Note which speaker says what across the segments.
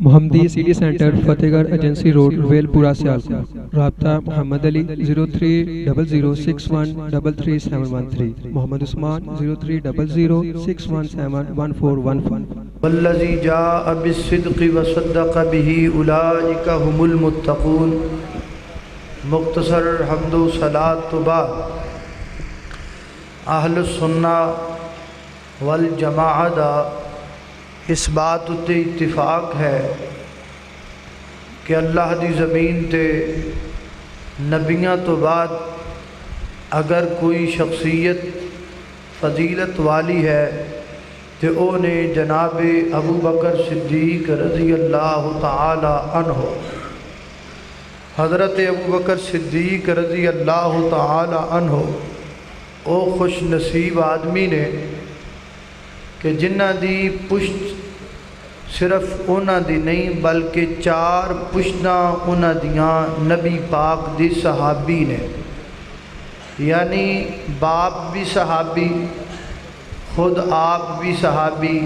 Speaker 1: محمدی city centre فتح گڑھ agency road royal پورہ سیالکوٹ۔ رابطہ محمد علی 030061337113، محمد عثمان 030061711415۔
Speaker 2: والذی جاء بالصدق وصدق به اولئک هم المتقون۔ مختصر حمد و صلاۃ تو بعد اہل السنہ والجماعہ دا اس بات تے اتفاق ہے کہ اللہ دی زمین تے نبیاں تو بعد اگر کوئی شخصیت فضیلت والی ہے تو او نے جناب ابو بکر صدیق رضی اللہ تعالی عنہ۔ حضرت ابو بکر صدیق رضی اللہ تعالی عنہ او خوش نصیب آدمی نے کہ جنہ دی پشت صرف انہاں دی نہیں بلکہ 4 پشتاں انہاں دیاں نبی پاک دی صحابی نے، یعنی باپ بھی صحابی، خود آپ بھی صحابی،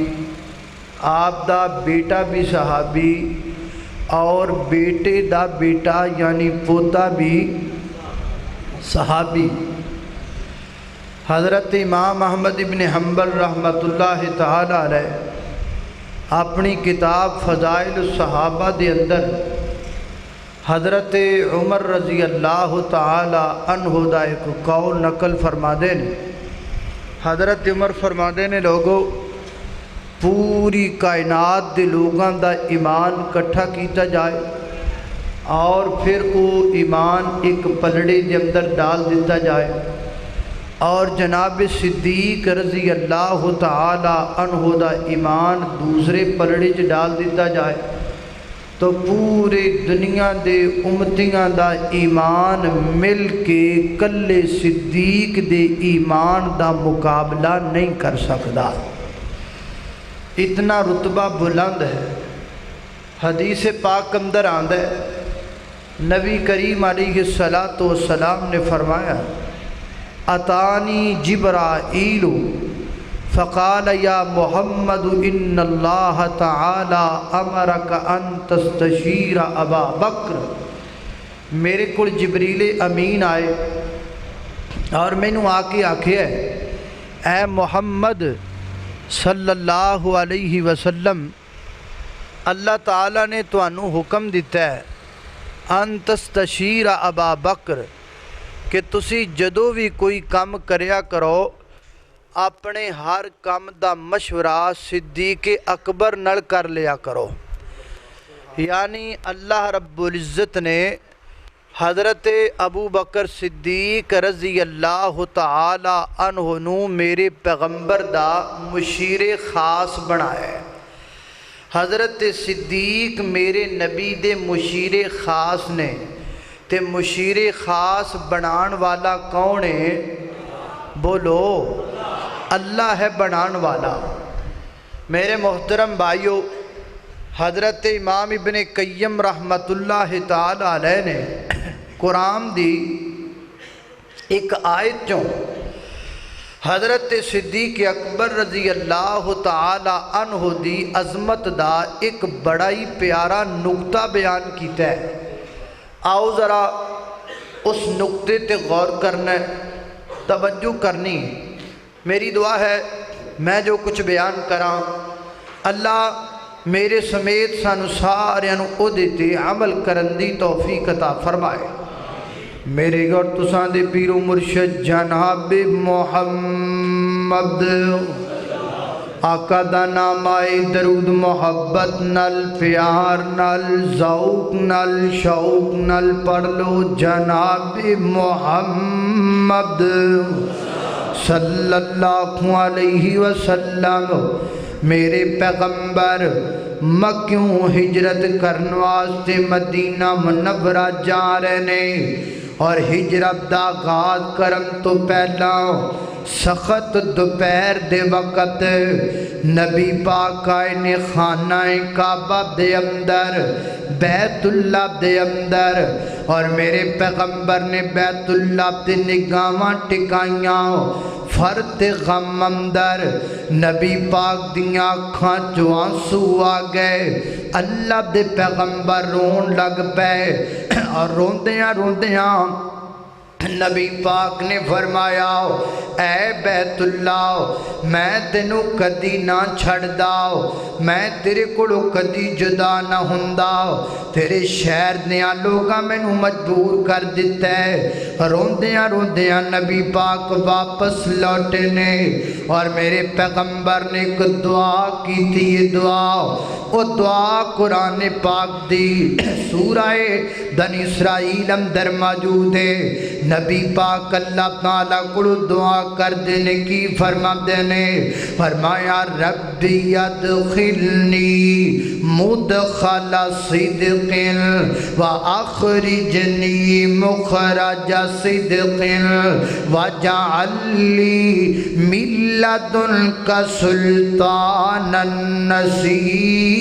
Speaker 2: آپ دا بیٹا بھی صحابی، اور بیٹے دا بیٹا یعنی پوتا بھی صحابی۔ حضرت امام احمد ابن حنبل رحمۃ اللہ تعالی علیہ اپنی کتاب فضائل الصحابہ دے اندر حضرت عمر رضی اللہ تعالی عنہ دا ایک قول نقل فرما دے نے۔ حضرت عمر فرما دے نے، لوگو پوری کائنات دے لوگاں دا ایمان کٹھا کیتا جائے اور پھر وہ ایمان ایک پلڑے دے اندر ڈال دیتا جائے اور جناب صدیق رضی اللہ تعالی عنہ دا ایمان دوسرے پلڑے چ ڈال دیتا جائے تو پورے دنیا دے امتیاں دا ایمان مل کے کلے صدیق دے ایمان دا مقابلہ نہیں کر سکتا۔ اتنا رتبہ بلند ہے۔ حدیث پاک اندر آندا ہے، نبی کریم علیہ الصلاۃ والسلام نے فرمایا، اتانی جبرائیل فقال یا محمد ان اللہ تعالی امرک ان تستشیر ابا بکر۔ میرے کو جبریل امین آئے اور مینوں آ کے آکھیا ہے، اے محمد صلی اللہ علیہ وسلم، اللہ تعالیٰ نے تانوں حکم دیتا ہے ان تستشیر ابا بکر کہ تسی جدوں بھی کوئی کام کریا کرو اپنے ہر کام دا مشورہ صدیق اکبر نال کر لیا کرو۔ یعنی اللہ رب العزت نے حضرت ابو بکر صدیق رضی اللہ تعالی عنہ نو میرے پیغمبر دا مشیر خاص بنایا ہے۔ حضرت صدیق میرے نبی دے مشیر خاص نے، تے مشیر خاص بنان والا کون ہے؟ بولو، اللہ ہے بنان والا۔ میرے محترم بھائیو، حضرت امام ابن قیم رحمۃ اللہ تعالی علیہ نے قرآن دی ایک آیت چوں حضرت صدیق اکبر رضی اللہ تعالی عنہ دی عظمت دا ایک بڑا ہی پیارا نقطہ بیان کیتا ہے۔ آؤ ذرا اس نقطے تے غور کرنا ہے، توجہ کرنی۔ میری دعا ہے میں جو کچھ بیان کراں اللہ میرے سمیت سانو سارے او دیتے عمل کرن دی توفیق عطا فرمائے۔ میرے گھر تساں دے پیر و مرشد جناب محمد آقا دا نام آئے درود محبت نل پیار نل ذوق نل شوق نل پڑھ لو، جناب محمد صلی اللہ علیہ وسلم میرے پیغمبر مکیوں ہجرت کرن واسطے مدینہ منورہ جا رہے نے۔ اور ہجرت دا آغاز کرن تو پہلا سخت دوپہر دے وقت نبی پاک آئے نے خانہ کعبہ دے اندر بیت اللہ دے اندر اور میرے پیغمبر نے بیت اللہ دے نگاہاں ٹکائیاں فرد غم اندر نبی پاک دیاں آنکھاں جو آنسو آ گئے اللہ دے پیغمبر رون لگ پے اور روندیاں نبی پاک نے فرمایا اے بیت اللہ میں تینوں کدی نہ چھڑ داؤ میں تیرے کولوں کدی جدا نہ ہوندا تیرے شہر دیاں لوگاں مینوں مجبور کر دیتا ہے روندیاں نبی پاک واپس لوٹے نے اور میرے پیغمبر نے ایک دعا کی تھی یہ دعا وہ دعا قرآن پاک دی سورہ بنی اسرائیل اندر موجود ہے نبی پاک اللہ تعالیٰ کو دعا کر دینے کی فرما دینے فرمایا ربی ادخلنی مدخل صدق واخرجنی مخرج صدق واجعل لی من لدنک سلطانا نصیرا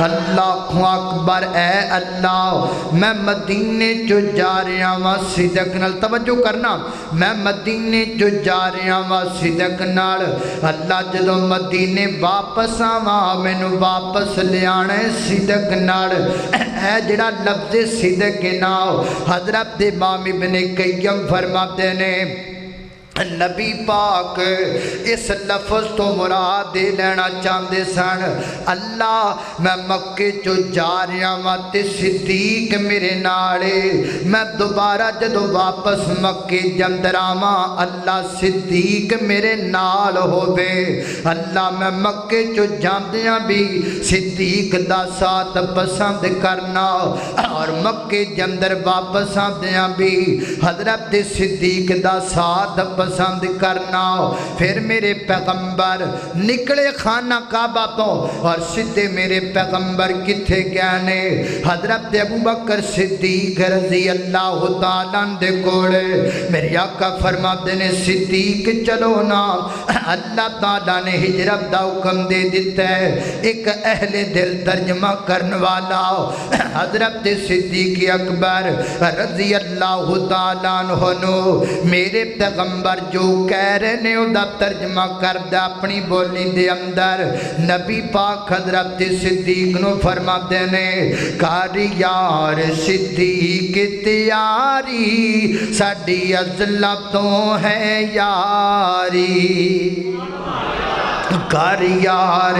Speaker 2: اللہ اکبر اے اللہ میں مدینے جو جا رہا ہاں صدق نال توجہ کرنا میں مدینے جو جا رہا ہاں صدق نال اللہ جدو مدینے واپس آواں مینوں واپس لے آنا صدق نال اے جڑا لفظ صدق نال حضرت امام ابن قیم فرماتے نے نبی پاک اس لفظ تو مراد دے لینا چاہتے سن اللہ میں مکے جو جا رہا ہاں تے صدیق میرے نالے میں دوبارہ جدو واپس مکے جندر آواں اللہ صدیق میرے نال ہووے اللہ میں مکے جو جاندیاں بھی صدیق دا ساتھ پسند کرنا اور مکے جندر واپس آندیاں بھی حضرت صدیق دا ساتھ پسند کرنا پھر میرے پیغمبر نکلے خانہ کعبہ تو اور سدھے میرے پیغمبر کتھے گئے نے حضرت ابو بکر صدیق رضی اللہ تعالیٰ دے کوڑے میرے آقا فرماتے نے صدیق چلو نا اللہ تعالیٰ نے ہجرت دا حکم دے دیتا ہے ایک اہل دل ترجمہ کرنے والا حضرت صدیق اکبر رضی اللہ تعالیٰ عنہ میرے پیغمبر جو کہہ رہے نے ادا ترجمہ کردہ اپنی بولی دے اندر نبی پاک حضرت صدیق نو فرما دینے کاری یار صدیق تیاری ساڑی عزلتوں ہے یاری کر یار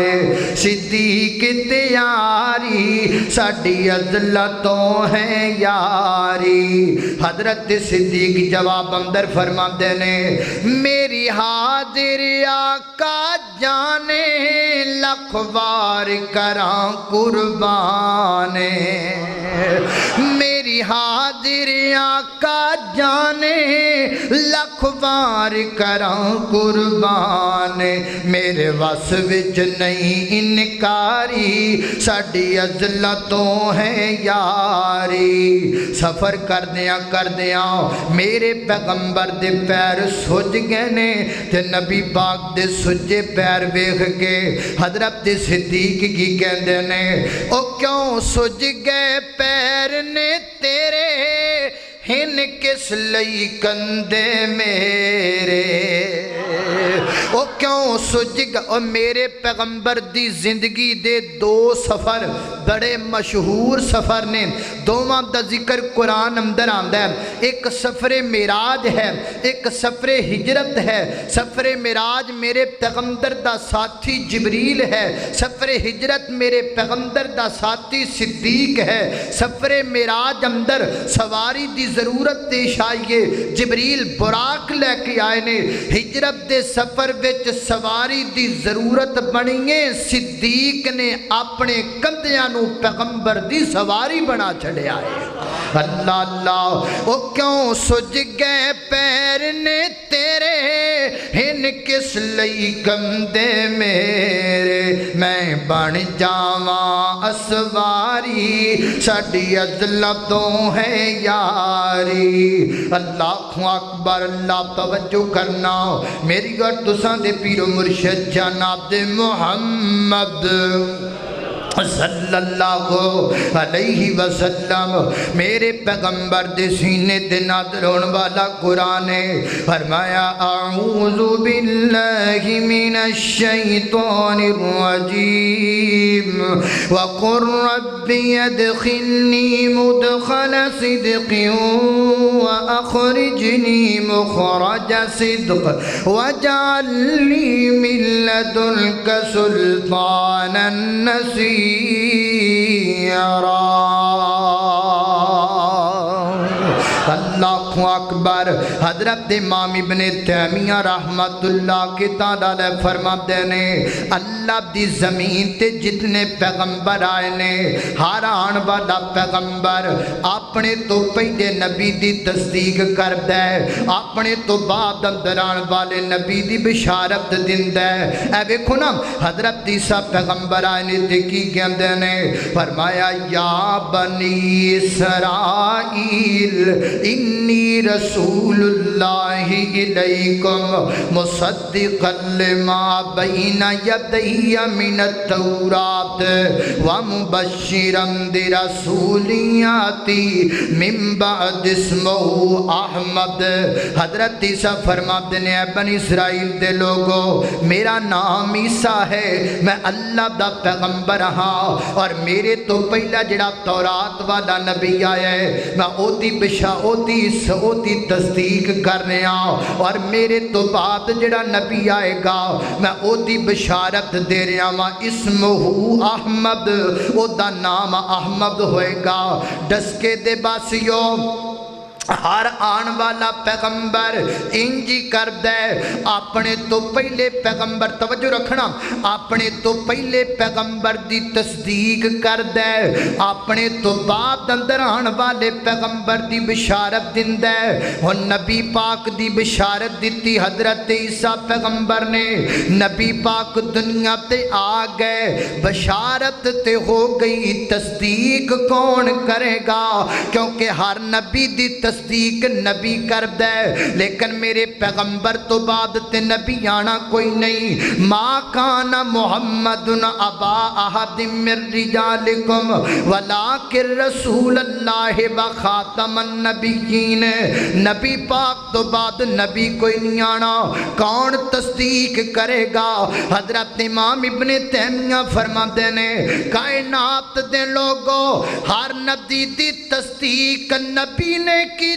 Speaker 2: صدیق تیاری ساڑی عزلتوں ہے یاری حضرت صدیق جواب اندر فرما دینے میری حاضر آقا جانے لکھوار کراں قربانے میری حاضر آقا جانے لکھوار کراں قربانے میرے وس وچ نہیں انکاری ساڑی عزلتوں ہے یاری سفر کردیاں میرے پیغمبر دے پیر سج گئے نے تے نبی پاک دے سجے پیر ویکھ کے حضرت صدیق کی کہندے نے او کیوں سج گئے پیر نے تیرے ہن کس لئی کندے میرے او کیوں سج گا او میرے پیغمبر دی زندگی دے دو سفر بڑے مشہور سفر نے دوواں دا ذکر قرآن اندر آندا ہے ایک سفر معراج ہے ایک سفر ہجرت ہے سفر معراج میرے پیغمبر دا ساتھی جبریل ہے سفر ہجرت میرے پیغمبر دا ساتھی صدیق ہے سفر معراج اندر سواری دی ضرورت پیش آئیے جبریل براق لے کے آئے نے ہجرت دے سفر وچ سواری دی ضرورت بنیے صدیق نے اپنے کندیاں نو پیغمبر دی سواری بنا چھڑے آئے اللہ اللہ او کیوں سج گئے پیر نے تیرے ہن کس لئی گندے میرے میں بن جاواں اسواری ساڈی عدلتوں ہے یاری اللہ اکبر اللہ توجہ کرنا میری گھر تساں دے پیر و مرشد جناب محمد صلی اللہ علیہ وسلم میرے پیغمبر دے سینے دے نازل ہون والا قرآن ہے فرمایا اعوذ باللہ من الشیطان الرجیم وقل رب ادخلنی مدخل صدق واخرجنی مخرج صدق واجعل لی من لدنک سلطانا نصیرا اللہ اکبر حضرت امام ابن تیمیہ رحمت اللہ کی تعالی فرماتے ہیں اللہ دی زمین تے جتنے پیغمبر آئے نے ہر آن والا پیغمبر اپنے تو پہلے نبی دی تصدیق کردا ہے اپنے تو بعد اندر آن والے نبی دی بشارت دیندا ہے اے ویکھو نا حضرت عیسیٰ پیغمبر آئے نے تے کی کہندے نے فرمایا یا بنی اسرائیل انی رسول اللہ الیکم مصدقا لما بین یدی من التورات ومبشرا برسول یاتی من بعد اسمہ احمد حضرت عیسیٰ فرماتے ہیں اے بنی اسرائیل دے لوگو میرا نام عیسیٰ ہے میں اللہ دا پیغمبر ہاں اور میرے تو پہلا جڑا تورات والا نبی آیا ہے میں او دی تصدیق کرنے اور میرے تو بعد جڑا نبی آئے گا میں او دی بشارت دے رہا ہاں اسمہ احمد او دا نام احمد ہوئے گا ڈسکے دے باسیوں ہر آن والا پیغمبر انجی کر دے اپنے تو پہلے پیغمبر توجہ رکھنا اپنے تو پہلے پیغمبر دی تصدیق کر دے اپنے تو بعد اندر آن والے پیغمبر دی بشارت دن دے اور نبی پاک دی بشارت دیتی حضرت عیسیٰ پیغمبر نے نبی پاک دنیا تے آ گئے بشارت تے ہو گئی تصدیق کون کرے گا کیونکہ ہر نبی دی تصدیق نبی کر دے لیکن میرے پیغمبر تو بعد تے نبی آنا کوئی نہیں ما کان محمد ابا احد من رجالکم ولکن رسول اللہ و خاتم النبیین نبی پاک تو بعد نبی کوئی نہیں آنا کون تصدیق کرے گا حضرت امام ابن تیمیہ فرماتے ہیں کائنات دے لوگوں ہر نبی دی تصدیق نبی نے کی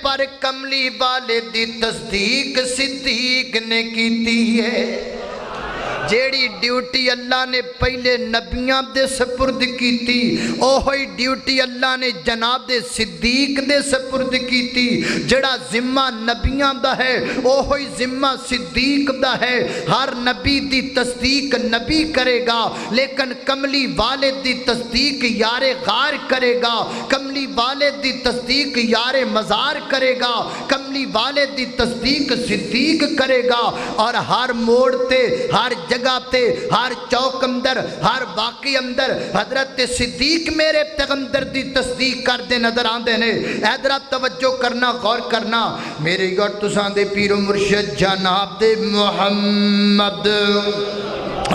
Speaker 2: پر کملی والے دی تصدیق صدیق نے کی ہے جیڑی ڈیوٹی اللہ نے پہلے نبیاں دے سپرد کی تھی اوہی ڈیوٹی اللہ نے جناب دے صدیق دے سپرد کی تھی جڑا ذمہ نبیاں دا ہے اوہی ذمہ صدیق دا ہے ہر نبی دی تصدیق نبی کرے گا لیکن کملی والد دی تصدیق یار غار کرے گا کملی والد دی تصدیق یار مزار کرے گا کملی والد دی تصدیق صدیق کرے گا اور ہر موڑ تے ہر جگہ تے ہر چوک اندر ہر واقعی اندر حضرت صدیق میرے پیغمبر دی تصدیق کر دے نظر آندے نے ادھر توجہ کرنا غور کرنا میرے گھر تساں دے پیر و مرشد جناب دے محمد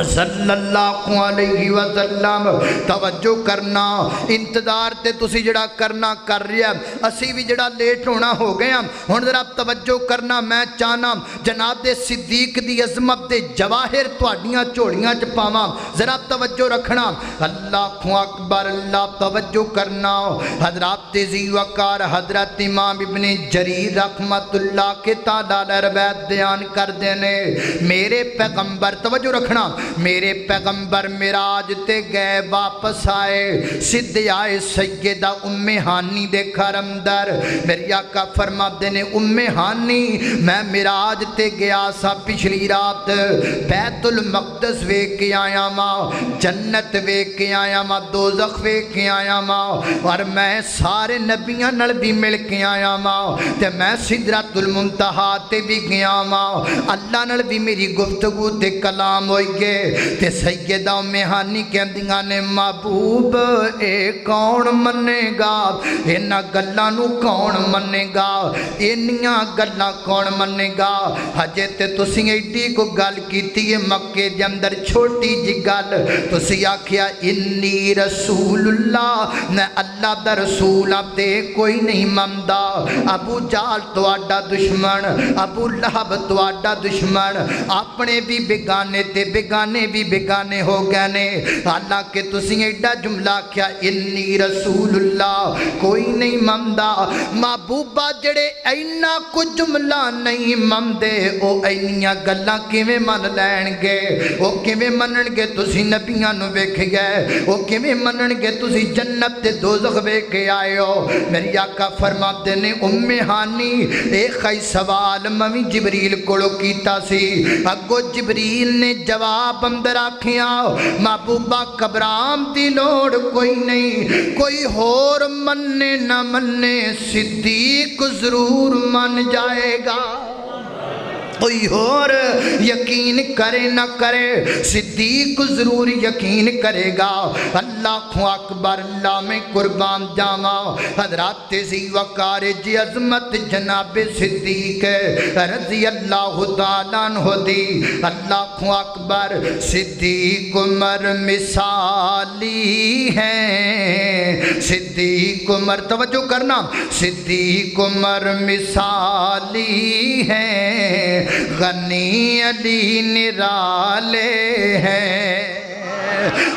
Speaker 2: صلی اللہ علیہ وسلم توجہ کرنا انتظار تے تسی جڑا کرنا کر رہا اسی بھی جڑا لیٹ ہونا ہو گیا ہن ذرا توجہ کرنا میں چاہنا جناب دے صدیق دی عظمت دے جواہر تواڈیاں جھولیاں چ پاواں ذرا توجہ رکھنا اللہ اکبر اللہ توجہ کرنا حضرات ذی وقار حضرت امام ابن جریر رحمت اللہ کے تعالی روایت بیان کر دینے میرے پیغمبر توجہ رکھنا میرے پیغمبر معراج تے گئے واپس آئے سدھے آئے سیدہ ام ہانی دے گھر اندر میرے آقا فرماتے نے ام ہانی میں معراج تے گیا سا پچھلی رات بیت المقدس ویکھ کے آیا ماں جنت ویکھ کے آیا ماں دوزخ ویکھ کے آیا ماں اور میں سارے نبیاں نال بھی مل کے آیا ماں تے میں سدرۃ المنتہا تے بھی گیا ماں اللہ نال بھی میری گفتگو تے کلام ہوئی گئے تے سیدہ ام ہانی کہندیاں نے محبوب اے کون منے گا انہاں گلاں نو کون منے گا انیاں گلاں کون منے گا ہجے تے تسی ایڈی کو گل کیتی ہے مکے دے اندر چھوٹی جی گل تسی آکھیا انی رسول اللہ میں اللہ دا رسول اب تے کوئی نہیں مندا ابو جہل تواڈا دشمن ابو لہب تواڈا دشمن اپنے بھی بیگانے تے بیگانے بھی بیگانے ہو گئے نے حالانکہ تسی ایڈا جملہ کیا انی رسول اللہ کوئی نہیں مندا محبوبہ جڑے اینا کچھ جملہ نہیں مندے او اینیاں گلاں کیویں من لین گے او کیویں منن گے تسی نبیاں نو ویکھ گئے او کیویں منن گے تسی جنت تے دوزخ ویکھ کے آئے ہو میری آقا فرماتے نے ام ہانی ایک خی سوال ممی جبریل کولو کیتا سی اگو جبریل نے جواب اندر آکھیا محبوبہ گھبرام دی لوڑ کوئی نہیں کوئی ہور مننے نہ مننے صدیق ضرور من جائے گا کوئی اور یقین کرے نہ کرے صدیق ضرور یقین کرے گا اللہ اکبر اللہ میں قربان جاواں حضرات ذی وقار جی عظمت جناب صدیق رضی اللہ تعالیٰ عنہ دی اللہ اکبر صدیق عمر مثالی ہیں صدیق عمر توجہ کرنا صدیق عمر مثالی ہیں غنی علی نرالے ہیں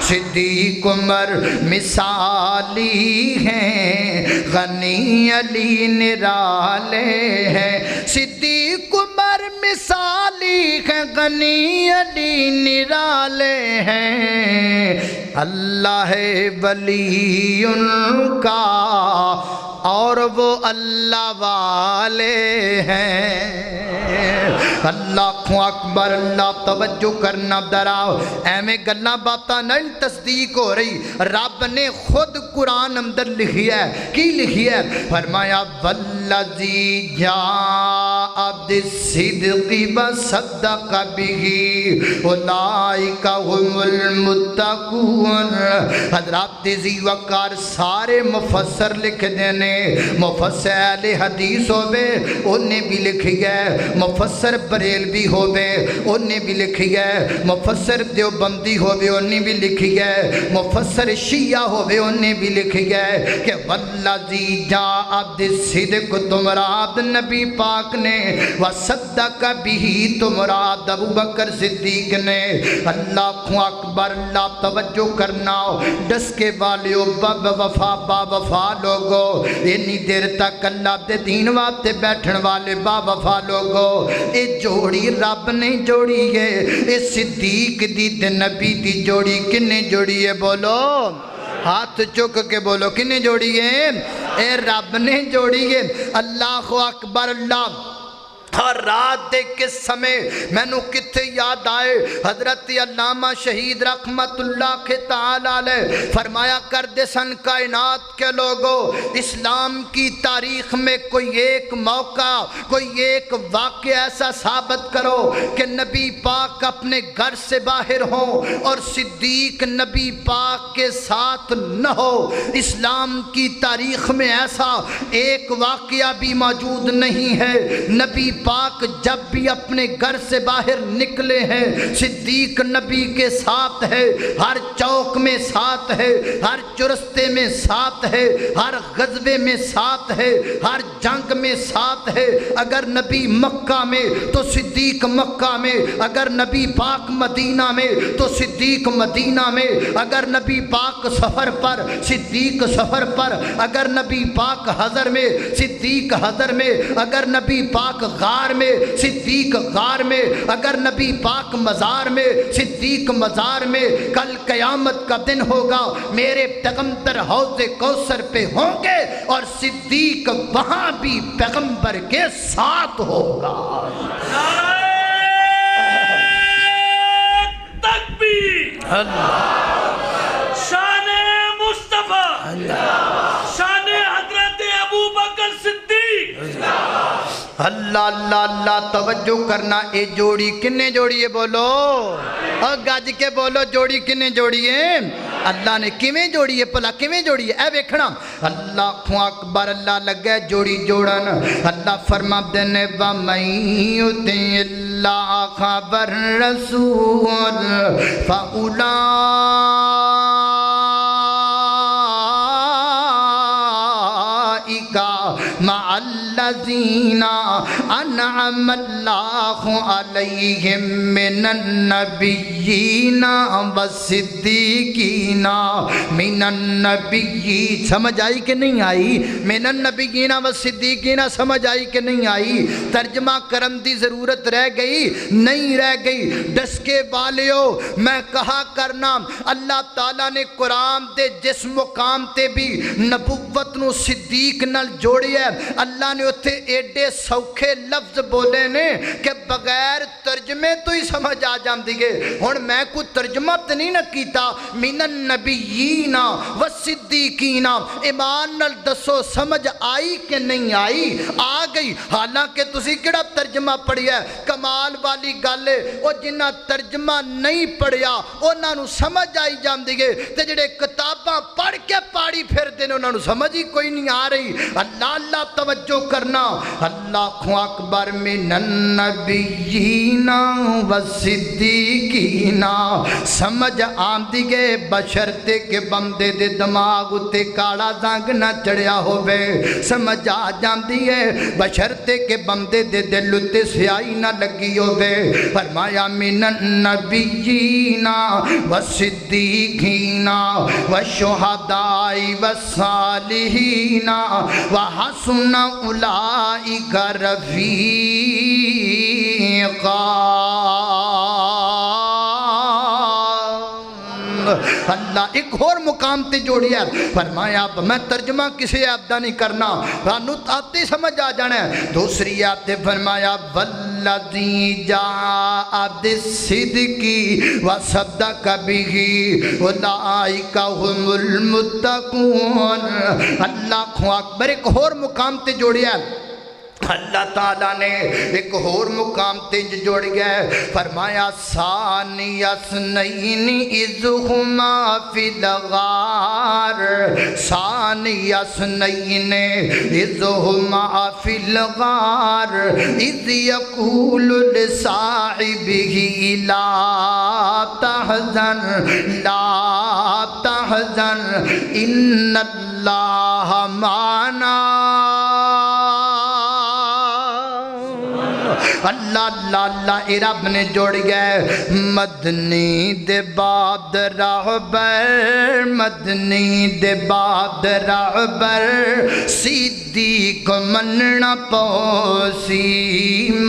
Speaker 2: صدیق عمر مثالی ہیں غنی علی نرالے ہیں صدیق عمر مثالی ہیں غنی علی نرالے ہیں اللہ ولی ان کا اور وہ اللہ والے ہیں اللہ اکبر اللہ توجہ کرنا دراؤ ایمیں گلنا باتا نہیں تصدیق ہو رہی رب نے خود قرآن اندر لکھی ہے کی لکھی ہے فرمایا والذی جاء بالصدق وصدق به اولئک هم المتقون حضرات ذی وقار سارے مفسر لکھ دینے مفسر اہل حدیث ہوئے انہیں بھی لکھی ہے مفسر بریلوی ہوئے انہیں بھی لکھی ہے مفسر دیوبندی ہوئے انہیں بھی لکھی ہے مفسر شیعہ ہوئے انہیں بھی لکھی ہے کہ والذی جاء بالصدق تمراد نبی پاک نے وصدق به تمراد ابو بکر صدیق نے اللہ اکبر اللہ توجہ کرنا ڈس کے والیو باب وفا با وفا لوگو انی دیر تک اللہ دے دین واتے بیٹھن والے با وفا لوگو اے جوڑی رب نے جوڑی ہے اے صدیق دی تے نبی دی جوڑی کنے جوڑی ہے بولو ہاتھ چک کے بولو کنے جوڑی ہے اے رب نے جوڑی ہے اللہ اکبر اللہ ہر رات دے کس سمے میں نو کتے یاد آئے حضرت علامہ شہید رحمت اللہ کے تعالی علیہ فرمایا کردے سن کائنات کے لوگوں اسلام کی تاریخ میں کوئی ایک موقع کوئی ایک واقعہ ایسا ثابت کرو کہ نبی پاک اپنے گھر سے باہر ہوں اور صدیق نبی پاک کے ساتھ نہ ہو اسلام کی تاریخ میں ایسا ایک واقعہ بھی موجود نہیں ہے نبی پاک جب بھی اپنے گھر سے باہر نکلے ہیں صدیق نبی کے ساتھ ہے ہر چوک میں ساتھ ہے ہر چرستے میں ساتھ ہے ہر غزوے میں ساتھ ہے ہر جنگ میں ساتھ ہے اگر نبی مکہ میں تو صدیق مکہ میں اگر نبی پاک مدینہ میں تو صدیق مدینہ میں اگر نبی پاک سفر پر صدیق سفر پر اگر نبی پاک حضر میں، صدیق حضر میں، اگر نبی پاک غار میں، صدیق غار میں، اگر نبی پاک مزار میں، صدیق مزار میں، کل قیامت کا دن ہوگا میرے پیغمبر حوض کوثر پہ ہوں گے اور صدیق وہاں بھی پیغمبر کے ساتھ ہوگا۔
Speaker 3: تکبیر،
Speaker 2: اللہ،
Speaker 3: شان مصطفیٰ، شان حضرت ابو بکر صدیق۔
Speaker 2: اللہ اللہ اللہ، توجہ کرنا۔ اے جوڑی کنے جوڑی ہے بولو، اور گج کے بولو جوڑی کنے جوڑی ہے؟ اللہ نے کیویں جوڑی ہے پلا، کیویں جوڑی ہے؟ اے ویکھنا، اللہ اکبر، اللہ لگے جوڑی جوڑن۔ اللہ فرما دینے وَمَن يُطِعِ اللَّهَ وَالرَّسُولَ فَأُولَٰئِكَ مَعَ الَّذِينَ أَنْعَمَ اللَّهُ عَلَيْهِم مِّنَ النَّبِيِّينَ وَالصِّدِّيقِينَ مِنَ النَّبِيِّينَ۔ سمجھ آئی کہ نہیں آئی؟ مِنَ النَّبِيِّينَ وَالصِّدِّيقِينَ سمجھ آئی کہ نہیں آئی؟ ترجمہ کرم دی ضرورت رہ گئی؟ نہیں رہ گئی۔ ڈس کے والیو میں کہا کرنا، اللہ تعالیٰ نے قرآن دے جس مقام تے بھی نبوت نو صدیق نال جوڑی ہے، اللہ نے اتھے ایڈے سوکھے لفظ بولے نے کہ بغیر ترجمے تو ہی سمجھ آ جام دیگے۔ ہون میں کو ترجمہ تے نہیں نہ کیتا، من النبیین والصدیقین، ایمان نال دسو سمجھ آئی کہ نہیں آئی؟ آ گئی۔ حالانکہ تسی کیڑا ترجمہ پڑھیا ہے؟ کمال والی گل ہے او جنہ ترجمہ نہیں پڑھیا انہاں نو سمجھ آئی جام دیگے، تے جڑے کتاباں پڑھ کے پاڑی پھر دینے انہاں نو سمجھ ہی کوئی نہیں آ رہی۔ اللہ اللہ توجہ کرنا، اللہ اکبر، من النبیین والصدیقین۔ سمجھ آم دیگے بشرتے کے بندے دے دماغ اتے کاڑا زنگ نہ چڑھیا ہوئے، سمجھ آ جام دیئے بشرتے کے بندے دے دل اتے سیائی نہ لگی ہوئے۔ فرمایا من النبیین والصدیقین والشہداء والصالحین وحسن اولئک رفیقا۔ اللہ ایک اور مقام تے جوڑی ہے، فرمایا اب میں ترجمہ کسی عبدہ نہیں کرنا، رانو آتے سمجھ آ جانا ہے۔ دوسری آتے فرمایا والذی جاء بالصدق وصدق بہ اولئک هم المتقون۔ اللہ اکبر، ایک اور مقام تے جوڑی ہے۔ اللہ تعالیٰ نے ایک اور مقام تیج جوڑ گیا ہے، فرمایا ثانی اثنین اذ ہما فی الغار، ثانی اثنین اذ ہما فی الغار اذ یقول لصاحبہ لا تحزن لا تحزن ان اللہ معنا۔ اللہ اللہ اللہ، اے رب نے جوڑ گئے مدنی دے باب راہبر، مدنی دے باب راہبر صدیق مننا پوسی۔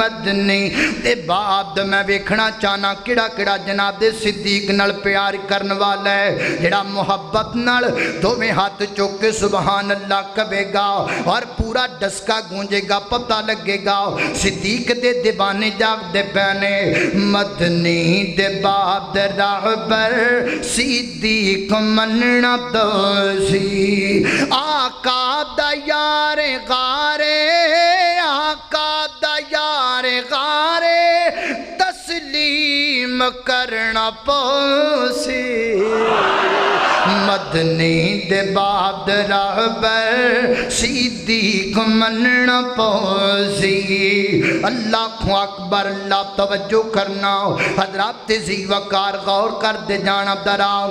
Speaker 2: مدنی دے باب میں ویکھنا چاہنا کڑا کڑا جناب دے صدیق نال پیار کرن والا ہے، جڑا محبت نال دوویں ہاتھ چوک کے سبحان اللہ کہے گا اور پورا ڈسکا گونجے گا، پتہ لگے گا صدیق دے دیوانے جاگ دے پہنے۔ مدنی دے باب دے راہبر صدیق مننا دوسی۔ آقا دا یار غارے، آقا دا یار غارے تسلیم کرنا پوسی۔ مدنی دے باب دے راہبر صدیق مننا پوسی۔ اللہ اکبر، اللہ توجہ کرنا، حضرات زی وقار غور کر دے جانا درام۔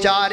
Speaker 2: 4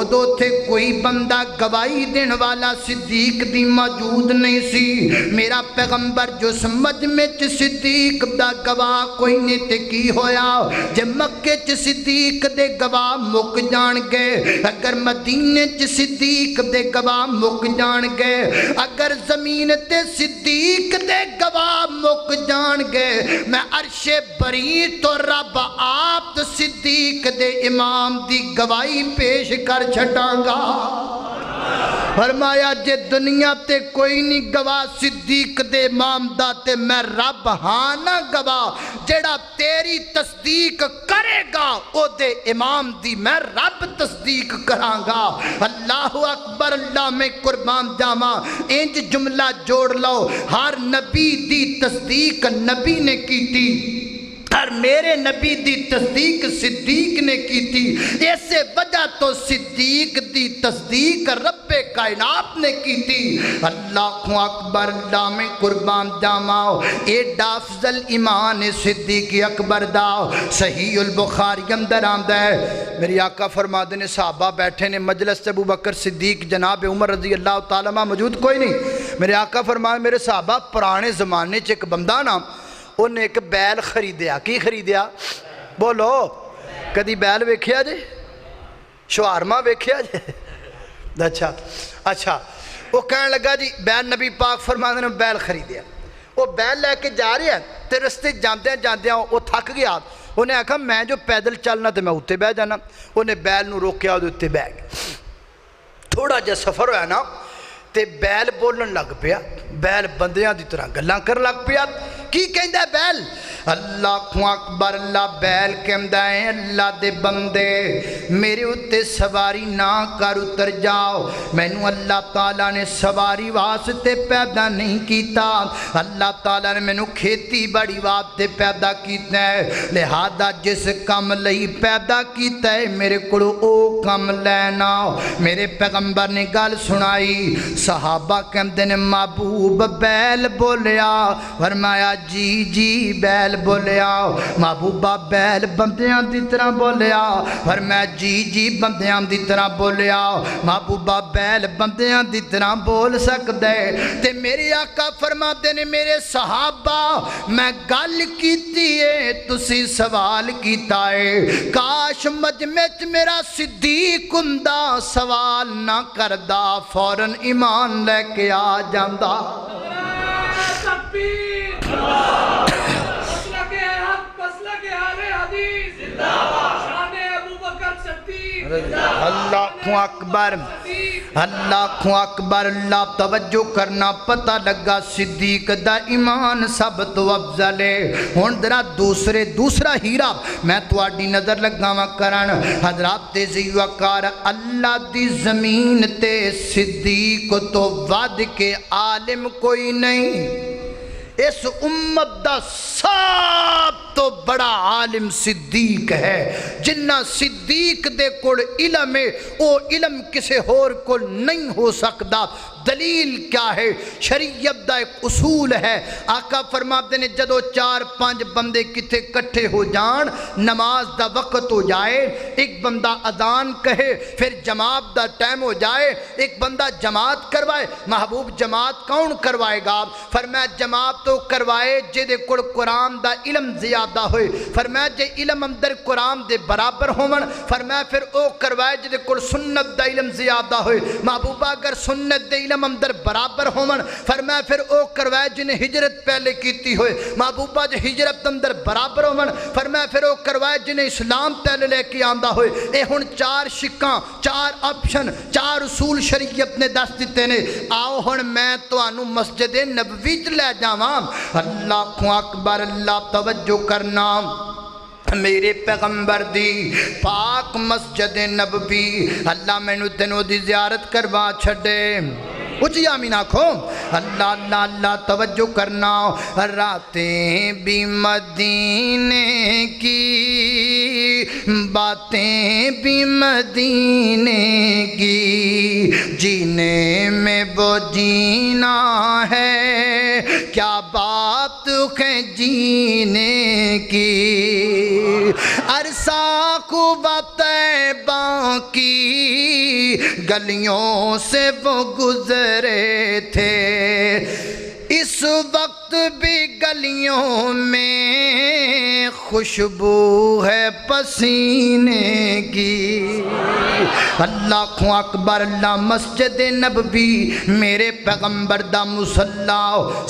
Speaker 2: ادو تھے کوئی بندہ گواہی دین والا صدیق دی موجود نہیں سی میرا پیغمبر جو مجمع چ صدیق دا گواہ کوئی نہیں تے کی ہویا جے مکے چ صدیق دے گواہ مک جان گے اگر مدینے چ صدیق دے گواہ مک جان گے اگر زمین تے صدیق دے گواہ مک جان گے میں عرش بری تو رب آپ صدیق دے امام دی گواہی پیش کر چھٹاں گا فرمایا جے دنیا تے کوئی نہیں گواہ صدیق دے امام دا تے میں رب ہاں نہ گواہ جیڑا تیری تصدیق کرے گا او دے امام دی میں رب تصدیق کراں گا اللہ اکبر اللہ میں قربان جاواں انج جملہ جوڑ لو ہر نبی دی تصدیق نبی نے کی تھی ہر میرے نبی دی تصدیق صدیق نے کی تھی ایسے وجہ تو صدیق دی تصدیق رب کائنات نے کی تھی اللہ اکبر اللہ میں قربان جاماؤ ایڈا افضل ایمان صدیق اکبر داؤ صحیح البخاری اندر آمدہ ہے میری آقا فرماتے نے صحابہ بیٹھے نے مجلس ابو بکر صدیق جناب عمر رضی اللہ تعالیٰ موجود کوئی نہیں میرے آقا فرماتے میرے صحابہ پرانے زمانے چ ایک بندہ نا انہیں ایک بیل خریدیا کی خریدیا بولو کدی بیل ویکھیا جے شوارما ویکھیا جے اچھا وہ کہنے لگا جی بیل نبی پاک فرماتے نے بیل خریدیا وہ بیل لے کے جا رہے ہیں تے رستے جاندے وہ تھک گیا انہیں کہا میں جو پیدل چلنا تے میں اتے بہ جانا انہیں بیل نو روکیا اتے بہ گیا تھوڑا جا سفر ہویا نا تے بیل بولن لگ پیا بیل بندیاں دی طرح گلاں کر لگ پیا کی کہندہ بیل اللہ اکبر اللہ بیل کہندہ ہے اللہ دے بندے میرے اتے سواری نہ کر اتر جاؤ میں نو اللہ تعالیٰ نے سواری واسطے پیدا نہیں کیتا اللہ تعالیٰ نے میں نو کھیتی بڑی واسطے پیدا کیتا ہے لہذا جس کم لئی پیدا کیتا ہے میرے کڑو او کم لینا میرے پیغمبر نے گل سنائی صحابہ کہندے نے محبوب بیل بولیا فرمایا جی بیل بولیا محبوبہ بیل بندیاں دی طرح بولیا فرمایا جی بندیاں دی طرح بولیا محبوبہ بیل بندیاں دی طرح بول سکدے تے میرے آقا فرماتے نے میرے صحابہ میں گل کیتی ہے تسی سوال کیتا ہے کاش مجمع چ میرا صدیق ہوندا سوال نہ کردا فوراً ایمان لے کے آ جاندا اللہ اکبر اللہ توجہ کرنا پتہ لگا صدیق دا ایمان سب تو افضل ہے ہن ذرا دوسرا ہیرا میں تواڈی نظر لگاواں کرن حضرات عزیز وقار اللہ دی زمین تے صدیق تو ود کے عالم کوئی نہیں اس امت دا سب تو بڑا عالم صدیق ہے جنہ صدیق دے کوڑ علم ہے او علم کسے ہور کو نہیں ہو سکتا دلیل کیا ہے شریعت دا ایک اصول ہے آقا فرماتے نے جدو 4-5 بندے کتے کٹھے ہو جان نماز دا وقت ہو جائے ایک بندہ اذان کہے پھر جماعت دا ٹائم ہو جائے ایک بندہ جماعت کروائے محبوب جماعت کون کروائے گا فرمایا جماعت تو کروائے جے دے کڑ قرآن دا علم زیادہ ہوئے فرمایا جے علم اندر قرآن دے برابر ہومن فرمایا پھر او کروائے جے دے کڑ سنت دا علم زیادہ ہوئے محبوبہ اگر سنت دے علم اندر برابر ہومن فرمایا پھر او کروائے جنہیں ہجرت پہلے کیتی ہوئے محبوبہ جے ہجرت اندر برابر ہومن فرمایا پھر او کروائے جنہیں اسلام پہلے لے کے آندہ ہوئے اے ہن 4 شکاں 4 آپشن 4 اصول شریعت نے دست دیتے نے آؤ ہن میں تو آنو مسجد نبوی لے جاواں اللہ اکبر اللہ توجہ کرنا میرے پیغمبر دی پاک مسجد نبوی اللہ میں نو تینوں دی زیارت کروا چھڑے اچھی آمین آنکھو اللہ اللہ اللہ توجہ کرنا راتیں بھی مدینے کی باتیں بھی مدینے کی جینے میں وہ جینا ہے کیا بات ہے جینے کی عرصہ کو باتیں باقی گلیوں سے وہ گزرے تھے، اس وقت بھی گلیوں میں خوشبو ہے پسینے کی۔ اللہ اکبر، اللہ مسجد نبوی میرے پیغمبر دا مصلی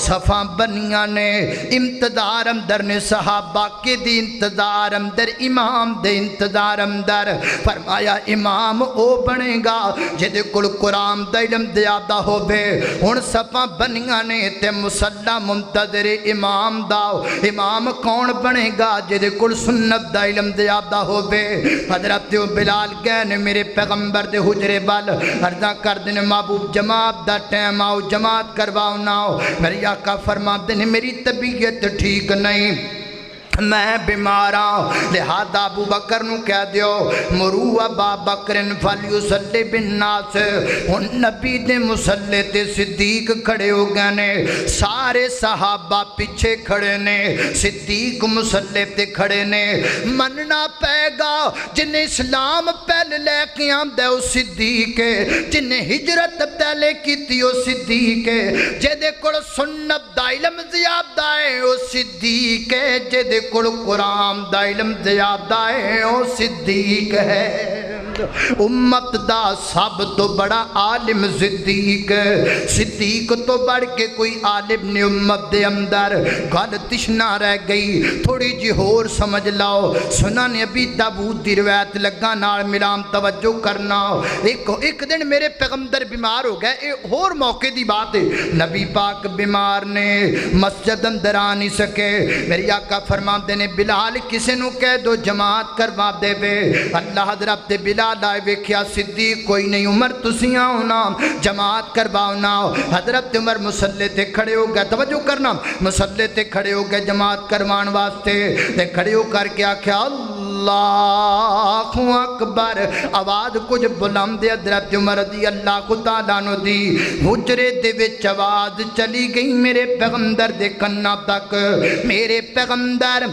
Speaker 2: صفا بنیاں نے انتظار اندر نے، صحابہ کے دی انتظار اندر، امام دے انتظار اندر، فرمایا امام او بنے گا جدے کل قرآن دا علم زیادہ ہووے۔ ہن صفا بنیاں نے تے مصلی منتظر امام دا، امام کون بنے گا جدے کل سنت دا علم زیادہ ہووے۔ حضرت بلال گئے نے میرے پیغمبر دے حجرے وال، عرضاں کر دن محبوب جماعت دا ٹائم آؤ، جماعت کرواؤ نہ آؤ۔ میری آقا فرما دن میری طبیعت ٹھیک نہیں، میں بیماراں، لہذا ابو بکر نو کہہ دیو مرو ابا بکرن فلیصلی بالناس۔ ہن نبی دے مصلی تے صدیق کھڑے ہو گئے نے، سارے صحابہ پیچھے کھڑے نے، صدیق مصلی تے کھڑے نے۔ مننا پے گا جن اسلام پہلے لے کے آمدے او صدیق ہے، جن ہجرت پہلے کیتی او صدیق ہے، جدے کول سنت دا علم زیادہ ہے او صدیق ہے، جدے کل قرآن دا علم زیادہ ہے او صدیق ہے۔ امت دا سب تو بڑا عالم صدیق ہے، صدیق تو بڑھ کے کوئی عالم نے امت دے اندر۔ گل تشنا رہ گئی، تھوڑی جی ہور سمجھ لاؤ، سنن ابی داؤد دی روایت لگا نال ملام توجہ کرنا۔ ایک دن میرے پیغمبر بیمار ہو گئے، ایک ہور موقع دی بات ہے، نبی پاک بیمار نے، مسجد اندر آ نہیں سکے۔ میری آقا فرماندے نے بلال کسے نو کہہ دو جماعت کروا دے وے۔ اللہ حضرت بلال آئے ویکھیا صدیق کوئی نہیں، عمر تسی آؤ نا جماعت کرواؤ نا۔ حضرت عمر مصلی تے کھڑے ہو گئے، توجہ کرنا، مصلی تے کھڑے ہو گئے جماعت کروان واسطے، تے کھڑے ہو کر کے آکھیا اللہ اکبر، آواز کچھ بلند۔ حضرت عمر رضی اللہ تعالیٰ عنہ دی حجرے دے وچ آواز چلی گئی میرے پیغمبر دے کنا تک۔ میرے پیغمبر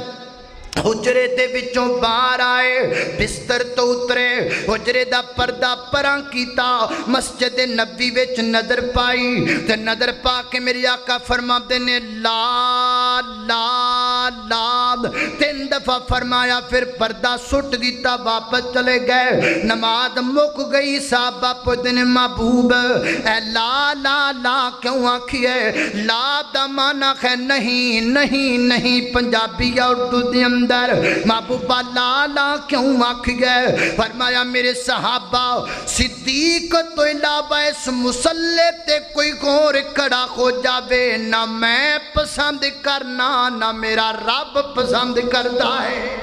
Speaker 2: حجرے دے وچوں باہر آئے، بستر تو اترے، حجرے دا پردہ پراں کیتا، مسجد نبی وچ نظر پائی، تے نظر پا کے میری آقا فرماتے نے لا لا لا، 3 دفعہ فرمایا، پھر پردہ سٹ دیتا، واپس چلے گئے۔ نماز مک گئی، صحابہ پوچھتے محبوب اے لا لا لا کیوں آکھی ہے؟ لا دا معنی ہے نہیں نہیں نہیں، پنجابی یا اردو دے اندر محبوبہ لا لا کیوں آکھ گئے؟ فرمایا میرے صحابہ صدیق تو علاوہ اس مصلی تے کوئی غور کھڑا ہو جاوے نہ میں پسند کرنا نہ میرا رب پسند کرتا ہے۔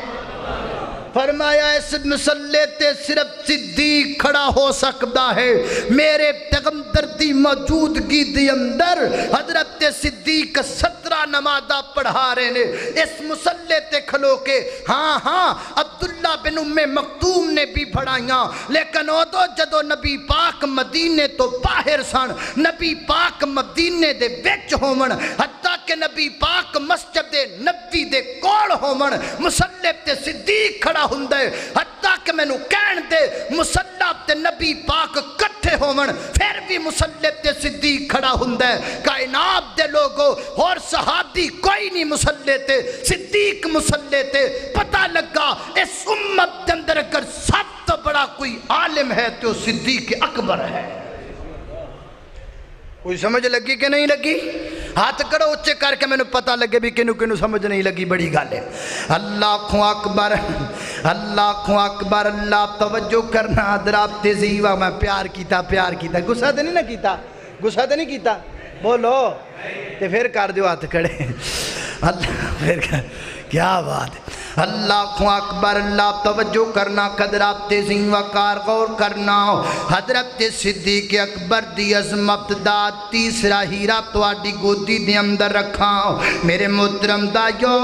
Speaker 2: فرمایا اس مصلی تے صرف صدیق کھڑا ہو سکتا ہے۔ میرے پیغمبر دی موجودگی دی اندر حضرت صدیق 17 نمازہ پڑھا رہے نے اس مصلی تے کھلو کے۔ ہاں ہاں عبداللہ بن ام مکتوم نے بھی پڑھائیاں، لیکن ادو جدو نبی پاک مدینے تو باہر سن، نبی پاک مدینے دے وچ ہومن، حتیٰ کہ نبی پاک مسجد نبی دے کول ہومن، مصلی تے صدیق کھڑا ہندے، حتیٰ کہ میں نو کہن دے مصلی تے نبی پاک کٹھے ہومن، پھر بھی مصلی تے صدیق کھڑا ہندے۔ کائنات دے لوگوں اور صحابی کوئی نہیں مصلی تے، صدیق مصلی تے۔ پتہ لگا اس امت دے اندر اگر سب تو بڑا کوئی عالم ہے تو صدیق اکبر ہے۔ کوئی سمجھ لگی کہ نہیں لگی؟ ہاتھ کرو اچھے کر کے میں نے پتہ لگے بھی کنو کنو سمجھ نہیں لگی، بڑی گال ہے۔ اللہ اکبر اللہ اکبر، اللہ توجہ کرنا حضرات تیزیوہ میں پیار کیتا گسا دے نہیں نہ کیتا، گسا دے نہیں کیتا، بولو تے پھر کر دیو ہاتھ کھڑے۔ اللہ پھر کیا بات ہے۔ اللہ اکبر، اللہ توجہ کرنا، قدرات تیزیں وقار غور کرنا۔ حضرت صدیق اکبر دی عظمت دا تیسرا ہیرا تواڈی گودی دے اندر رکھا۔ میرے محترم دائیو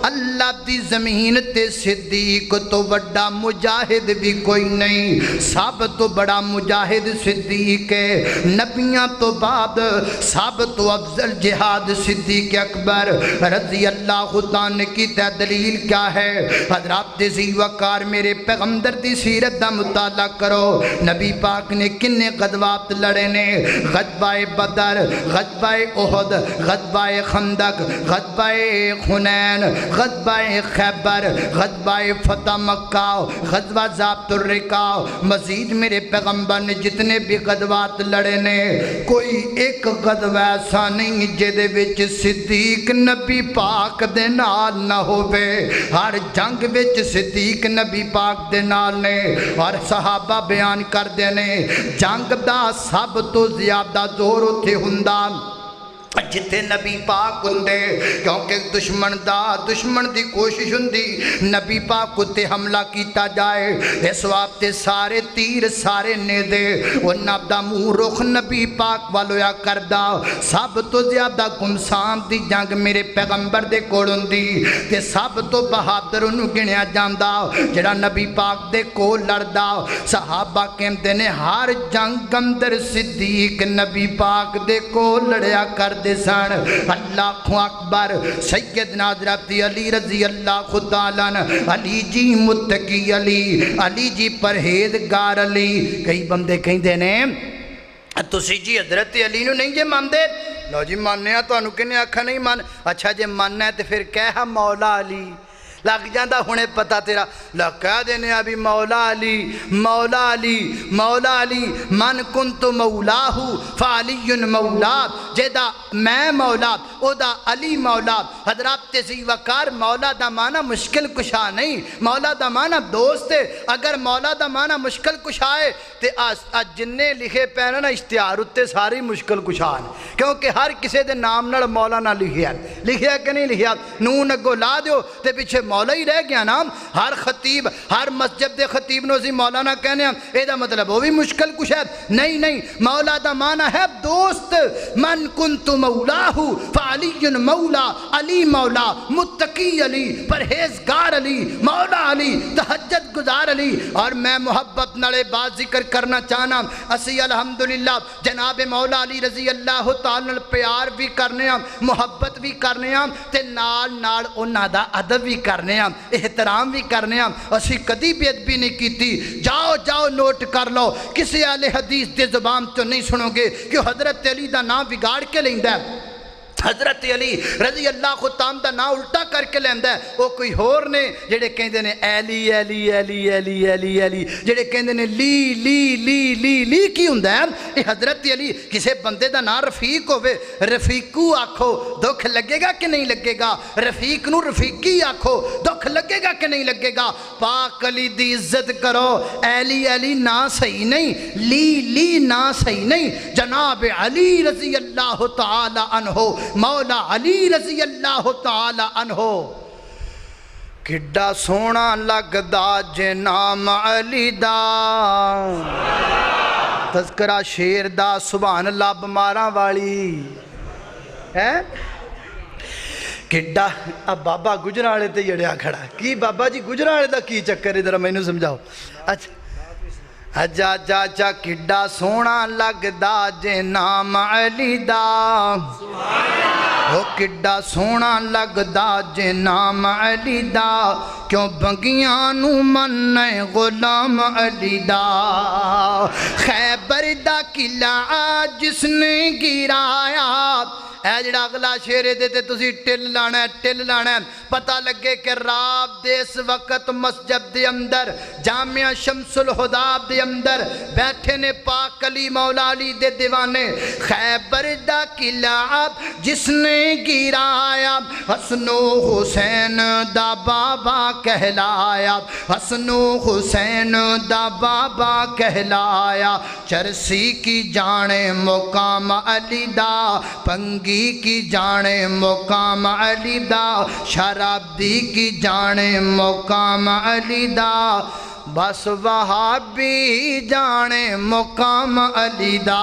Speaker 2: اللہ دی زمین تے صدیق تو بڑا مجاہد بھی کوئی نہیں، سب تو بڑا مجاہد صدیق ہے، نبیاں تو بعد سب تو افضل جہاد صدیق اکبر رضی اللہ عنہ کی دلیل کیا ہے؟ حضرات ذی وقار میرے پیغمبر دی سیرت دا مطالعہ کرو، نبی پاک نے کنے غزوات لڑے نے، غزوہ بدر، غزوہ احد، غزوہ خندق، غزوہ حنین، غزوہ خیبر، غزوہ فتح مکہ، غزوہ ذات الرقاع، مزید میرے پیغمبر نے جتنے بھی غزوات لڑے نے کوئی ایک غزوہ ایسا نہیں جدے وچ صدیق نبی پاک دے نال نہ ہوئے، ہر جنگ وچ صدیق نبی پاک دے نال نے، اور صحابہ بیان کر دینے جنگ دا سب تو زیادہ زور اتھے ہندا جتھے نبی پاک ہندے، کیونکہ دشمن دی کوشش ہندی نبی پاک اتے حملہ کیتا جائے، اس واسطے سارے تیر سارے نیزے انہاں دا منہ رخ نبی پاک والویا کردا، سب تو زیادہ گمسان دی جنگ میرے پیغمبر دے کول ہندی تے سب تو بہادر انہوں گنیا جاندا جڑا نبی پاک دے کول لڑدا، صحابہ کہندے نے ہر جنگ اندر صدیق نبی پاک دے کول لڑیا کر دے سن، اللہ اکبر، سیدنا حضرت علی رضی اللہ تعالیٰ عنہ، علی جی متقی علی جی پرہیزگار علی، کئی بندے کہندے نے تسی جی حضرت علی نو نہیں جے ماندے، لو جی ماننے تو انہوں کنے آکھا نہیں مان، اچھا جے ماننا ہے تو پھر کہا مولا علی، لگ جاندہ ہونے پتا تیرا، لگ کہہ دینے ابھی مولا علی مولا علی مولا علی من کنت مولاہو فعلی مولا، جیدہ میں مولا او دا علی مولا، حضرات تیزی وقار مولا دا معنی مشکل کشا نہیں، مولا دا معنی دوست ہے، اگر مولا دا معنی مشکل کشا ہے تے آج جننے لکھے پہنے نا اشتہار اتے ساری مشکل کشا ہے، کیونکہ ہر کسے دے نام نڑ مولا نہ لکھیا کہ نہیں لکھیا، نون اگو لا دیو تے پیچھے مولا ہی رہ گیا نام، ہر خطیب ہر مسجد دے خطیب نو سی مولانا کہنے ہیں، اے دا مطلب وہ بھی مشکل کچھ ہے، نہیں مولا دا معنی ہے دوست، من کنت مولاہو فعلی مولا، علی مولا، متقی علی، پرہیزگار علی، مولا علی، تہجد گزار علی، اور میں محبت نڑے بات ذکر کرنا چاہنا، اسی الحمدللہ جناب مولا علی رضی اللہ تعالیٰ پیار بھی کرنے ہیں، محبت بھی کرنے ہیں، تے نال انہاں دا ادب بھی کرنے ہیں، احترام بھی کرنے ہیں، اسی کدی بھی ادبی نہیں کیتی، جاؤ نوٹ کر لو، کسی اہل حدیث دے زبان تو نہیں سنو گے کہ حضرت علی دا نام بگاڑ کے لیندہ ہے، حضرت علی رضی اللہ تعالیٰ دا نا الٹا کر کے لیندہ ہے، وہ کوئی ہور نے جڑے کہندے نے ایلی ایلی ایلی ایلی ایلی ایلی، جڑے کہندے نے لی لی لی لی لی کی ہوندہ ہے، یہ حضرت علی کسے بندے دا نا رفیق ہوئے، رفیقو آکھو دکھ لگے گا کہ نہیں لگے گا، رفیق نو رفیقی آکھو دکھ لگے گا کہ نہیں لگے گا، پاک علی دی عزت کرو، ایلی ایلی نا صحیح نہیں، لی لی نا صحیح نہیں، جناب علی رضی اللہ تعالی عنہ، مولا علی رضی اللہ تعالی عنہ، کڈا سونا لگدا جے نام علی دا، تذکرہ شیر دا سبحان اللہ بماراں والی ہے، کڈا اب بابا گجرالے تے جڑیا کھڑا، کی بابا جی گجرالے دا کی چکر ادھر میں نو سمجھاؤ، اچھا چاچا کڈا سونا لگدا جے نام علی دا، او کڈا سونا لگدا جے نام علی دا، کیوں بنگیاں نو مننے غلام علی دا، خیبر دا قلعہ جس نے گرایا، اے جڑا اگلا شیرے دیتے تسی ٹل لانا ہے، پتہ لگے کہ رات دے اس وقت مسجد دے اندر جامعہ شمس الہدا دے اندر بیٹھے نے پاک علی مولا علی دے دیوانے، خیبر دا قلعہ جس نے گرایا، حسن و حسین دا بابا کہلایا، حسن و حسین دا بابا کہلایا، چرسی کی جانے مقام علی دا، پنگی کی جانے مقام علی دا، شرابی کی جانے مقام علی دا، بس وہابی جانے مقام علی دا،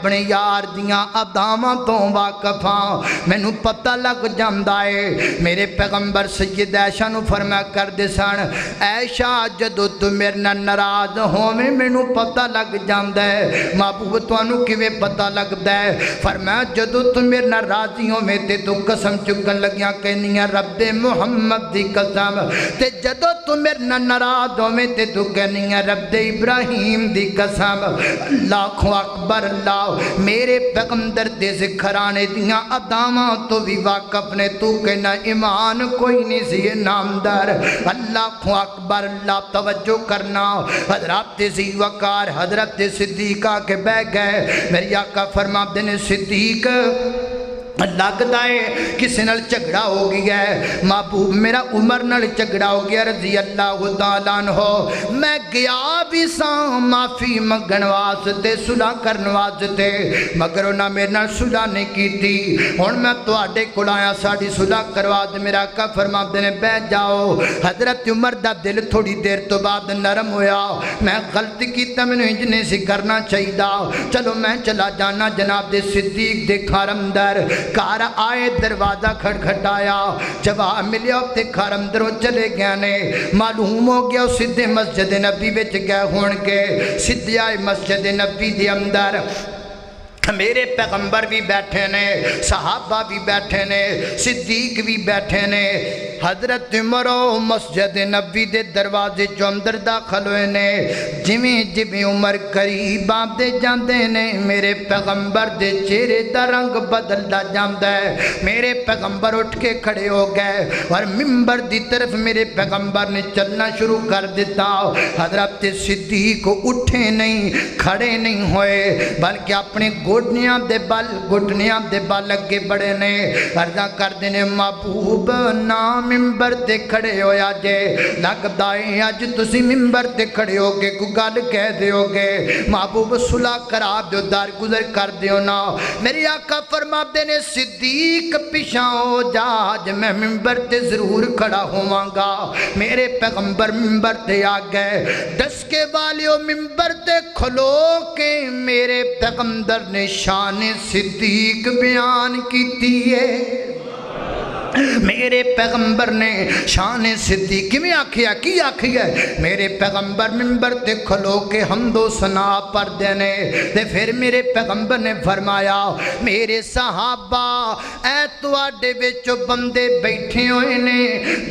Speaker 2: اپنے یار دیاں اداواں تو واقف ہاں مینوں پتہ لگ جاندا ہے میرے پیغمبر سید عائشہ نو فرمایا کردے سن عائشہ جدوں تو میرے نال ناراض ہوویں مینوں پتہ لگ جاندا ہے محبوب تانوں کیویں پتہ لگدا ہے فرمایا جدوں تو میرے نال راضی ہوویں تے تو قسم چکن لگیاں کہنیاں رب محمد دی قسم تے جدوں تو میرے نال ناراض ہوویں تے تو کہنیاں رب ابراہیم دی قسم اللہ اکبر اللہ میرے پیغمبر دے ذکرانے دیاں اداواں تو بھی واقف نے تو کہنا ایمان کوئی نہیں سی نامدار اللہ اکبر اللہ توجہ کرنا حضرات ذی وقار حضرت صدیقہ کے بہ گئے میری آقا فرماتے ہیں صدیق لگتا ہے کسی نال جھگڑا ہو گیا ہے محبوب میرا عمر نال جھگڑا ہو گیا رضی اللہ تعالیٰ عنہ میں گیا بھی ساں معافی منگن واسطے صلح کرن واسطے مگر انہاں میرے نال صلح نہیں کیتی ہن میں تواڈے کول آیا ساڈی صلح کروا دے میرا آقا فرماتے نے بیٹھ جاؤ حضرت عمر دا دل تھوڑی دیر تو بعد نرم ہویا میں غلطی کیتا مینوں انج نہیں سی کرنا چاہیدا چلو میں چلا جانا جناب دے صدیق دے گھر اندر گھر آئے دروازہ کھٹکھٹایا جواب ملیا تے گھر اندروں چلے گئے نے معلوم ہو گیا سیدھے مسجد نبی وچ گئے ہون کے سیدھے آئے مسجد نبی دے اندر میرے پیغمبر بھی بیٹھے نے صحابہ بھی بیٹھے نے صدیق بھی بیٹھے نے حضرت عمر مسجد نبی دے دروازے جو اندر داخل ہوئے نے جویں عمر قریب آتے جاندے نے میرے پیغمبر دے چہرے دا رنگ بدلدا جاندا ہے میرے پیغمبر اٹھ کے کھڑے ہو گئے اور منبر دی طرف میرے پیغمبر نے چلنا شروع کر دیتا حضرت صدیق اٹھے نہیں کھڑے نہیں ہوئے بلکہ اپنے گھٹنیاں دے بل اگے بڑے نے عرضاں کردے نے محبوب نام منبر تے کھڑے ہویا جے لگدا ہے اج تسی منبر تے کھڑے ہو کے کوئی گل کہہ دیو گے محبوب صلح کرا دیو دار گزر کر دیو نا میری آقا فرماتے نے صدیق پیچھے ہو جا اج میں منبر تے ضرور کھڑا ہوواں گا میرے پیغمبر منبر تے آ گئے ڈسکے والیو منبر تے کھلو کے میرے پیغمبر نے شان صدیق بیان کیتی ہے میرے پیغمبر نے شان صدیق میں آکھیا کی آکھیا میرے پیغمبر منبر تے کھلو کے حمد و ثنا پر دینے تے پھر میرے پیغمبر نے فرمایا میرے صحابہ اے تواڈے وچ بندے بیٹھے ہوئے نے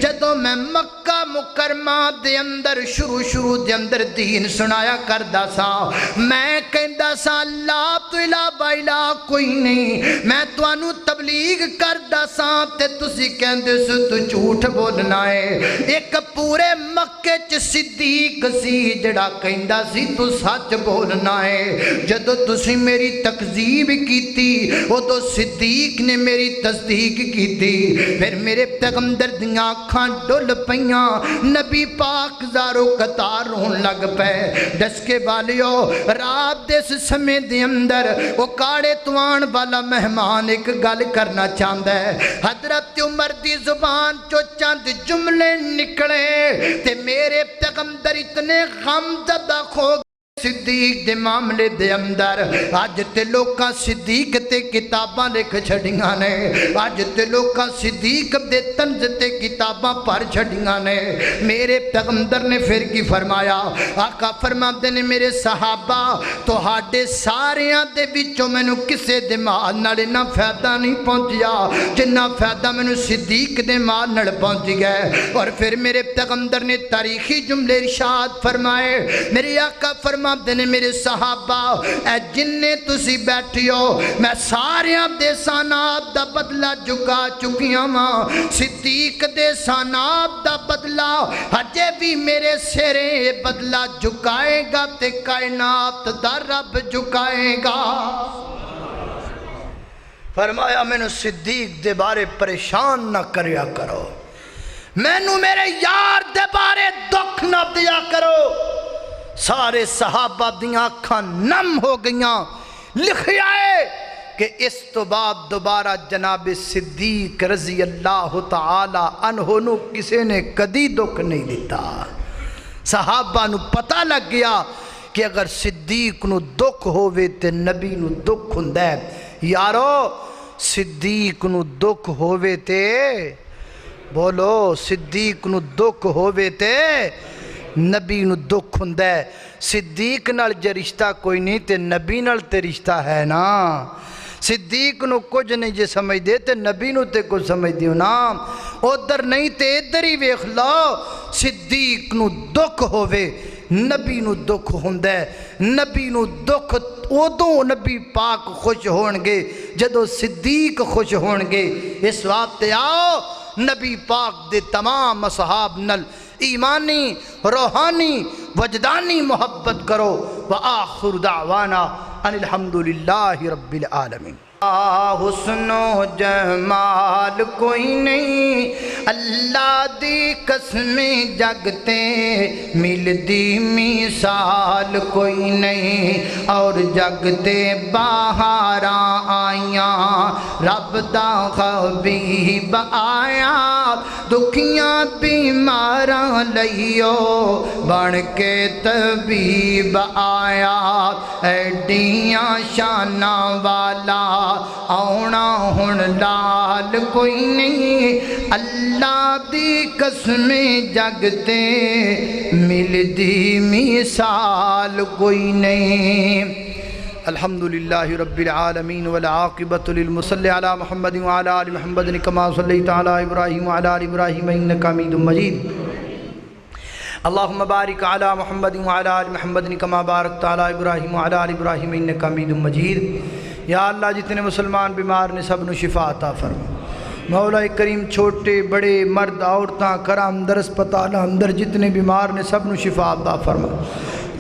Speaker 2: جدوں میں مکہ مکرمہ دے اندر شروع دے اندر دین سنایا کردا سا میں کہندا سا لا تو الہ الا کوئی نہیں میں تانوں تبلیغ کردا سا تے تسی کہندے سو تو جھوٹ بولنا ہے ایک پورے مکے چ صدیق سی جڑا کہندا سی تو سچ بولنا ہے جدوں تسی میری تکذیب کیتی اودوں صدیق نے میری تصدیق کیتی پھر میرے پیغمبر دیاں اکھاں ڈل پیاں نبی پاک زارو قطار رون لگ پے ڈسکے والیو رات دے اس سمے دے اندر وہ کاڑے توان والا مہمان ایک گل کرنا چاہندا ہے حضرت عمر دی زبان چو چند جملے نکلے تے میرے پیغمبر اتنے غم زدہ کھو صدیق دے معاملے دے اندر آج تے لوکاں صدیق تے کتاباں لکھ چھڑیاں نے آج تے لوکاں صدیق دے طنز تے کتاباں پڑھ چھڑیاں نے میرے پیغمبر نے پھر کی فرمایا آقا فرماتے نے میرے صحابہ تو ہاڈے ساریاں دے وچوں مینوں کسے دے مال نال نہ فائدہ نہیں پہنچیا جنہ فائدہ مینوں صدیق دے مال نال پہنچ گئے اور پھر میرے پیغمبر نے تاریخی جملے ارشاد فرمائے میرے آقا فرماتے نے میرے صحابہ اے جننے تسی بیٹھی ہو میں ساریاں دے ساناب دا بدلہ چکا چکیاں ماں صدیق دے ساناب دا بدلہ ہجے بھی میرے سرے بدلہ چکائے گا تے کائنات دا رب چکائے گا فرمایا میں نے صدیق دے بارے پریشان نہ کریا کرو میں نے میرے یار دے بارے دکھ نہ دیا کرو سارے صحابہ دیاں آنکھاں نم ہو گئیاں لکھیا ہے کہ اس تو بعد دوبارہ جناب صدیق رضی اللہ تعالی عنہ نو کسے نے کدی دکھ نہیں دیتا صحابہ نو پتہ لگ گیا کہ کہ اگر صدیق نو دکھ ہووے تے نبی نو دکھ ہوندا ہے. یارو صدیق نو دکھ ہووے تے بولو صدیق نو دکھ ہووے تے نبی نو دکھ ہوندا ہے. صدیق نال جے رشتہ کوئی نہیں تے نبی نال تے رشتہ ہے نا. صدیق نو کچھ نہیں جے سمجھ دے تے نبی نو تے کچھ سمجھ دیو نا. ادھر نہیں تے ادھر ہی ویکھ لو. صدیق نو دکھ ہووے نبی نو دکھ ہوندا ہے. نبی نو دکھ ادوں نبی پاک خوش ہون گے جدو صدیق خوش ہون گے. اس واسطے آؤ نبی پاک دے تمام اصحاب نل ایمانی روحانی وجدانی محبت کرو. وآخر دعوانا ان الحمدللہ رب العالمین. حسن و جمال کوئی نہیں اللہ دی قسم جگتے ملدی مثال کوئی نہیں. اور جگتے بہاراں آئیاں رب دا حبیب آیا دکھیاں بیماراں لئیو بن کے طبیب آیا. ایڈیاں شاناں والا آونا ہن لال کوئی نہیں اللہ دی قسم جگتے ملدی مثال کوئی نہیں. الحمدللہ رب العالمین والعاقبۃ للمصلی علی محمد وعلی آل محمد کما صلیت علی ابراہیم وعلی آل ابراہیم انک حمید مجید. اللہم بارک علی محمد وعلی آل محمد کما بارکت علی ابراہیم وعلی آل ابراہیم انک حمید مجید. یا اللہ جتنے مسلمان بیمار نے سب نو شفا عطا فرما. مولا کریم چھوٹے بڑے مرد عورتاں کرام اندر اسپتالاں اندر جتنے بیمار نے سب نو شفا عطا فرما.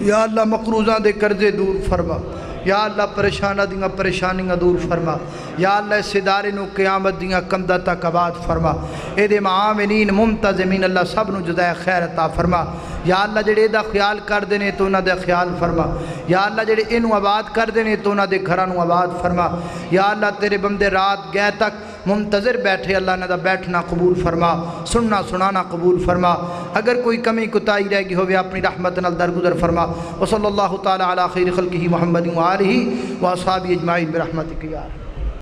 Speaker 2: یا اللہ مقروضاں دے قرضے دور فرما. یا اللہ پریشانہ دیاں پریشانیاں دور فرما. یا اللہ اس ادارے نو قیامت دیاں کمدہ تک آباد فرما. اے دے معاملین ممتظمین اللہ سب نو جزائے خیر عطا فرما. یا اللہ جڑے دا خیال کر دینے تو انہاں دے خیال فرما. یا اللہ جڑے انہوں آباد کر دینے تو انہاں دے گھرانوں آباد فرما. یا اللہ تیرے بندے رات گئے تک منتظر بیٹھے اللہ نے دا بیٹھنا قبول فرما سننا سنانا قبول فرما. اگر کوئی کمی کوتاہی رہ گئی ہوئے اپنی رحمت نال درگزر فرما. وصلی اللہ تعالی علی خیر خلقہ محمد وآلہ واصحابہ اجمعین برحمتک یا